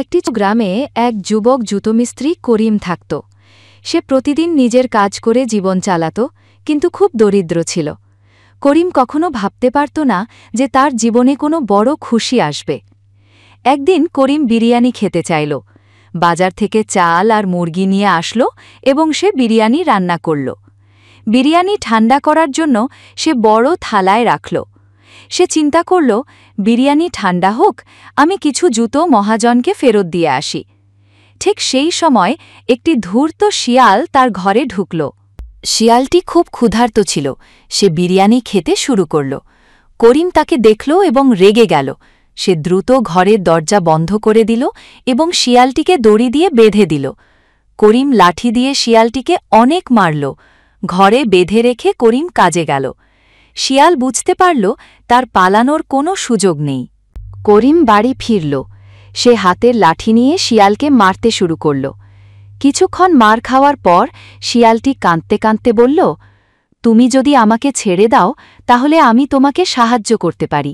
একটি গ্রামে এক যুবক জুতোমিস্ত্রি করিম থাকত। সে প্রতিদিন নিজের কাজ করে জীবন চালাত, কিন্তু খুব দরিদ্র ছিল। করিম কখনো ভাবতে পারত না যে তার জীবনে কোনো বড় খুশি আসবে। একদিন করিম বিরিয়ানি খেতে চাইল। বাজার থেকে চাল আর মুরগি নিয়ে আসলো এবং সে বিরিয়ানি রান্না করল। বিরিয়ানি ঠান্ডা করার জন্য সে বড় থালায় রাখল। সে চিন্তা করল, বিরিয়ানি ঠান্ডা হোক, আমি কিছু জুতো মহাজনকে ফেরত দিয়ে আসি। ঠিক সেই সময় একটি ধূর্ত শিয়াল তার ঘরে ঢুকল। শিয়ালটি খুব ক্ষুধার্ত ছিল। সে বিরিয়ানি খেতে শুরু করল। করিম তাকে দেখল এবং রেগে গেল। সে দ্রুত ঘরের দরজা বন্ধ করে দিল এবং শিয়ালটিকে দড়ি দিয়ে বেঁধে দিল। করিম লাঠি দিয়ে শিয়ালটিকে অনেক মারল। ঘরে বেঁধে রেখে করিম কাজে গেল। শিয়াল বুঝতে পারল তার পালানোর কোনো সুযোগ নেই। করিম বাড়ি ফিরল। সে হাতের লাঠি নিয়ে শিয়ালকে মারতে শুরু করল। কিছুক্ষণ মার খাওয়ার পর শিয়ালটি কাঁদতে কাঁদতে বলল, তুমি যদি আমাকে ছেড়ে দাও তাহলে আমি তোমাকে সাহায্য করতে পারি,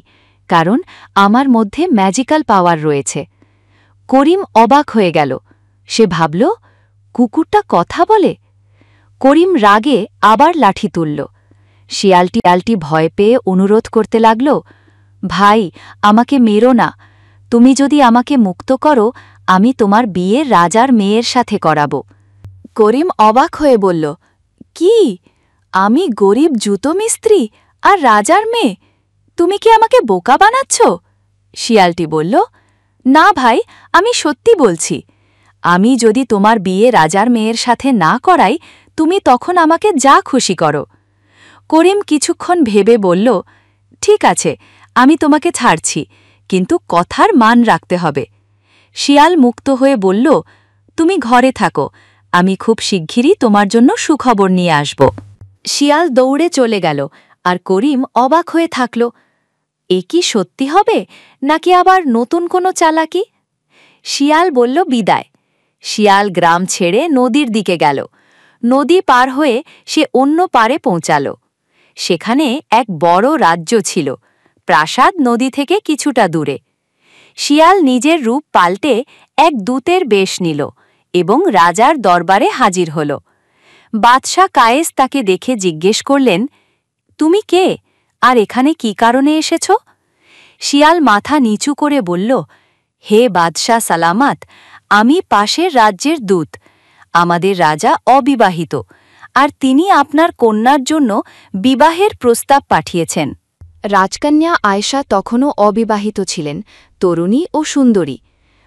কারণ আমার মধ্যে ম্যাজিক্যাল পাওয়ার রয়েছে। করিম অবাক হয়ে গেল। সে ভাবল, কুকুরটা কথা বলে। করিম রাগে আবার লাঠি তুলল। শিয়ালটি ভয় পেয়ে অনুরোধ করতে লাগল, ভাই, আমাকে মেরো না। তুমি যদি আমাকে মুক্ত করো, আমি তোমার বিয়ে রাজার মেয়ের সাথে করাব। করিম অবাক হয়ে বলল, কি? আমি গরিব জুতো মিস্ত্রি আর রাজার মেয়ে? তুমি কি আমাকে বোকা বানাচ্ছ? শিয়ালটি বলল, না ভাই, আমি সত্যি বলছি। আমি যদি তোমার বিয়ে রাজার মেয়ের সাথে না করাই, তুমি তখন আমাকে যা খুশি করো। করিম কিছুক্ষণ ভেবে বলল, ঠিক আছে, আমি তোমাকে ছাড়ছি, কিন্তু কথার মান রাখতে হবে। শিয়াল মুক্ত হয়ে বলল, তুমি ঘরে থাকো, আমি খুব শিগগিরই তোমার জন্য সুখবর নিয়ে আসব। শিয়াল দৌড়ে চলে গেল, আর করিম অবাক হয়ে থাকল। এ কি সত্যি হবে, নাকি আবার নতুন কোনো চালাকি? শিয়াল বলল বিদায়। শিয়াল গ্রাম ছেড়ে নদীর দিকে গেল। নদী পার হয়ে সে অন্য পারে পৌঁছাল। সেখানে এক বড় রাজ্য ছিল। প্রাসাদ নদী থেকে কিছুটা দূরে। শিয়াল নিজের রূপ পাল্টে এক দূতের বেশ নিল এবং রাজার দরবারে হাজির হল। বাদশাহ কায়েস তাকে দেখে জিজ্ঞেস করলেন, তুমি কে, আর এখানে কি কারণে এসেছ? শিয়াল মাথা নিচু করে বলল, হে বাদশাহ সালামাত, আমি পাশের রাজ্যের দূত। আমাদের রাজা অবিবাহিত, আর তিনি আপনার কন্যার জন্য বিবাহের প্রস্তাব পাঠিয়েছেন। রাজকন্যা আয়েশা তখনও অবিবাহিত ছিলেন, তরুণী ও সুন্দরী।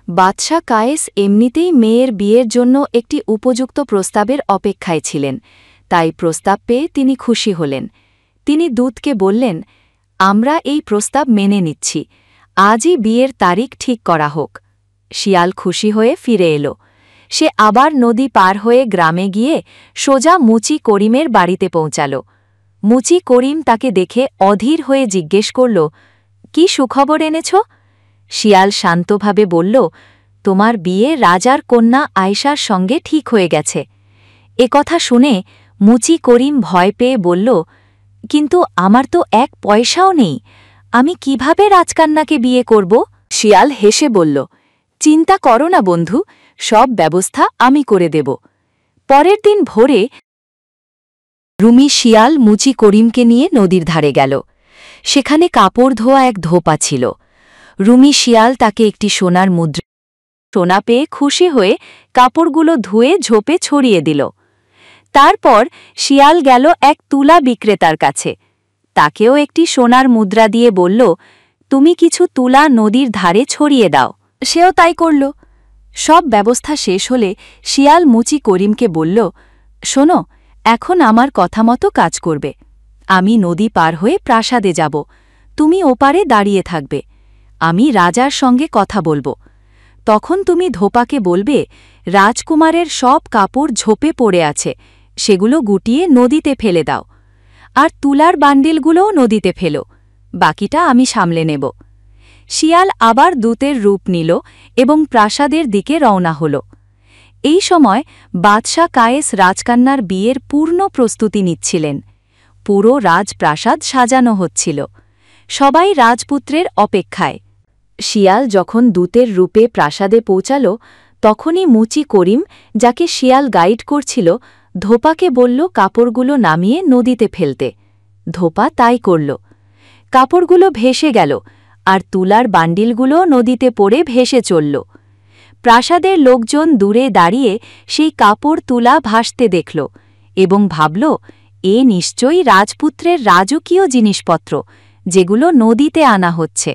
বাদশাহ কায়েস এমনিতেই মেয়ের বিয়ের জন্য একটি উপযুক্ত প্রস্তাবের অপেক্ষায় ছিলেন, তাই প্রস্তাব পেয়ে তিনি খুশি হলেন। তিনি দূতকে বললেন, আমরা এই প্রস্তাব মেনে নিচ্ছি, আজই বিয়ের তারিখ ঠিক করা হোক। শিয়াল খুশি হয়ে ফিরে এলো। সে আবার নদী পার হয়ে গ্রামে গিয়ে সোজা মুচি করিমের বাড়িতে পৌঁছাল। মুচি করিম তাকে দেখে অধীর হয়ে জিজ্ঞেস করল, কি সুখবর এনেছ? শিয়াল শান্তভাবে বলল, তোমার বিয়ে রাজার কন্যা আয়েশার সঙ্গে ঠিক হয়ে গেছে। কথা শুনে মুচি করিম ভয় পেয়ে বলল, কিন্তু আমার তো এক পয়সাও নেই, আমি কিভাবে রাজকন্যাকে বিয়ে করব? শিয়াল হেসে বলল, চিন্তা করো না বন্ধু, সব ব্যবস্থা আমি করে দেব। পরের দিন ভোরে রুমি শিয়াল মুচি করিমকে নিয়ে নদীর ধারে গেল। সেখানে কাপড় ধোয়া এক ধোপা ছিল। রুমি শিয়াল তাকে একটি সোনার মুদ্রা সোনা পেয়ে খুশি হয়ে কাপড়গুলো ধুয়ে ঝোপে ছড়িয়ে দিল। তারপর শিয়াল গেল এক তুলা বিক্রেতার কাছে। তাকেও একটি সোনার মুদ্রা দিয়ে বলল, তুমি কিছু তুলা নদীর ধারে ছড়িয়ে দাও। সেও তাই করল। সব ব্যবস্থা শেষ হলে শিয়াল মুচি করিমকে বলল, শোনো, এখন আমার কথা মতো কাজ করবে। আমি নদী পার হয়ে প্রাসাদে যাব, তুমি ওপারে দাঁড়িয়ে থাকবে। আমি রাজার সঙ্গে কথা বলবো। তখন তুমি ধোপাকে বলবে, রাজকুমারের সব কাপড় ঝোপে পড়ে আছে, সেগুলো গুটিয়ে নদীতে ফেলে দাও, আর তুলার বান্ডিলগুলোও নদীতে ফেলো, বাকিটা আমি সামলে নেব। শিয়াল আবার দূতের রূপ নিল এবং প্রাসাদের দিকে রওনা হল। এই সময় বাদশাহ কায়েস রাজকন্যার বিয়ের পূর্ণ প্রস্তুতি নিচ্ছিলেন। পুরো রাজপ্রাসাদ সাজানো হচ্ছিল। সবাই রাজপুত্রের অপেক্ষায়। শিয়াল যখন দূতের রূপে প্রাসাদে পৌঁছাল তখনই মুচি করিম, যাকে শিয়াল গাইড করছিল, ধোপাকে বলল কাপড়গুলো নামিয়ে নদীতে ফেলতে। ধোপা তাই করল। কাপড়গুলো ভেসে গেল, আর তুলার বান্ডিলগুলো নদীতে পড়ে ভেসে চলল। প্রাসাদের লোকজন দূরে দাঁড়িয়ে সেই কাপড় তুলা ভাসতে দেখল এবং ভাবল, এ নিশ্চয়ই রাজপুত্রের রাজকীয় জিনিসপত্র, যেগুলো নদীতে আনা হচ্ছে।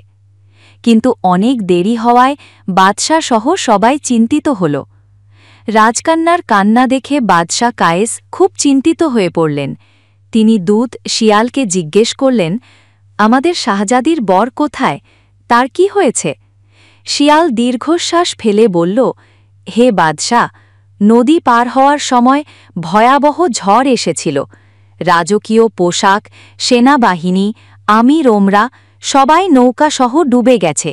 কিন্তু অনেক দেরি হওয়ায় বাদশাহ সহ সবাই চিন্তিত হল। রাজকন্যার কান্না দেখে বাদশাহ কায়েস খুব চিন্তিত হয়ে পড়লেন। তিনি দূত শিয়ালকে জিজ্ঞেস করলেন, আমাদের শাহজাদির বর কোথায়? তার কি হয়েছে? শিয়াল দীর্ঘশ্বাস ফেলে বলল, হে বাদশাহ, নদী পার হওয়ার সময় ভয়াবহ ঝড় এসেছিল। রাজকীয় পোশাক, সেনাবাহিনী, আমির ওমরা সবাই নৌকাসহ ডুবে গেছে।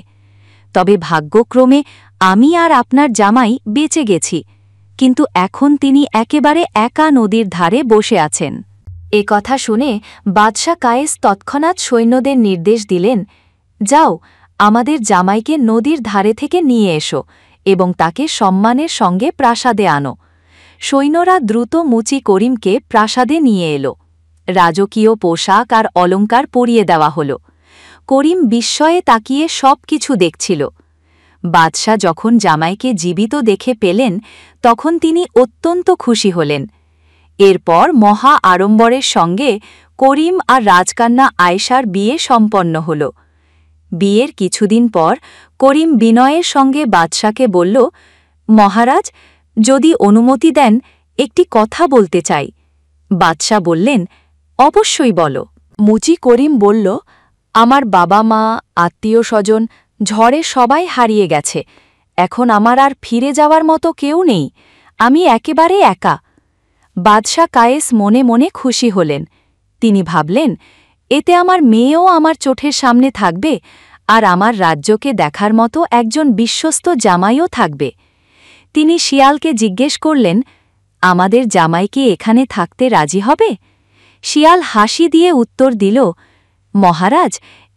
তবে ভাগ্যক্রমে আমি আর আপনার জামাই বেঁচে গেছি, কিন্তু এখন তিনি একেবারে একা নদীর ধারে বসে আছেন। এ কথা শুনে বাদশাহ কায়েস তৎক্ষণাৎ সৈন্যদের নির্দেশ দিলেন, যাও, আমাদের জামাইকে নদীর ধারে থেকে নিয়ে এসো এবং তাকে সম্মানের সঙ্গে প্রাসাদে আনো। সৈন্যরা দ্রুত মুচি করিমকে প্রাসাদে নিয়ে এলো। রাজকীয় পোশাক আর অলঙ্কার পরিয়ে দেওয়া হল। করিম বিস্ময়ে তাকিয়ে সব কিছু দেখছিল। বাদশাহ যখন জামাইকে জীবিত দেখে পেলেন তখন তিনি অত্যন্ত খুশি হলেন। এরপর মহা আড়ম্বরের সঙ্গে করিম আর রাজকন্যা আয়েশার বিয়ে সম্পন্ন হল। বিয়ের কিছুদিন পর করিম বিনয়ের সঙ্গে বাদশাকে বলল, মহারাজ, যদি অনুমতি দেন একটি কথা বলতে চাই। বাদশাহ বললেন, অবশ্যই বলো। মুচি করিম বলল, আমার বাবা মা, আত্মীয় স্বজন ঝড়ে সবাই হারিয়ে গেছে। এখন আমার আর ফিরে যাওয়ার মতো কেউ নেই। আমি একেবারে একা। বাদশাহ কায়েস মনে মনে খুশি হলেন। তিনি ভাবলেন, এতে আমার মেয়েও আমার চোখের সামনে থাকবে, আর আমার রাজ্যকে দেখার মতো একজন বিশ্বস্ত জামাইও থাকবে। তিনি শিয়ালকে জিজ্ঞেস করলেন, আমাদের জামাই কি এখানে থাকতে রাজি হবে? শিয়াল হাসি দিয়ে উত্তর দিল, মহারাজ,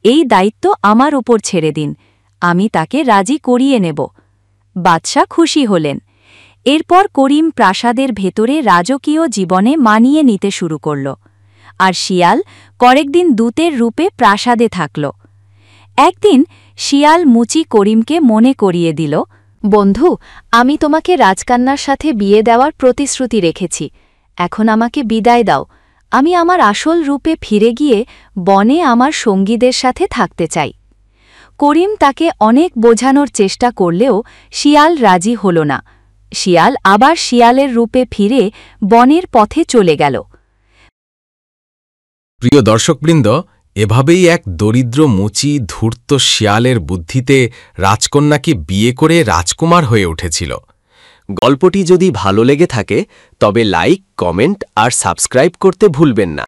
এই দায়িত্ব আমার উপর ছেড়ে দিন, আমি তাকে রাজি করিয়ে নেব। বাদশাহ খুশি হলেন। এরপর করিম প্রাসাদের ভেতরে রাজকীয় জীবনে মানিয়ে নিতে শুরু করল, আর শিয়াল কয়েকদিন দূতের রূপে প্রাসাদে থাকল। একদিন শিয়াল মুচি করিমকে মনে করিয়ে দিল, বন্ধু, আমি তোমাকে রাজকন্যার সাথে বিয়ে দেওয়ার প্রতিশ্রুতি রেখেছি। এখন আমাকে বিদায় দাও। আমি আমার আসল রূপে ফিরে গিয়ে বনে আমার সঙ্গীদের সাথে থাকতে চাই। করিম তাকে অনেক বোঝানোর চেষ্টা করলেও শিয়াল রাজি হল না। শিয়াল আবার শিয়ালের রূপে ফিরে বনের পথে চলে গেল। প্রিয় দর্শকবৃন্দ, এভাবেই এক দরিদ্র মুচি ধূর্ত শিয়ালের বুদ্ধিতে রাজকন্যাকে বিয়ে করে রাজকুমার হয়ে উঠেছিল। গল্পটি যদি ভালো লেগে থাকে তবে লাইক, কমেন্ট আর সাবস্ক্রাইব করতে ভুলবেন না।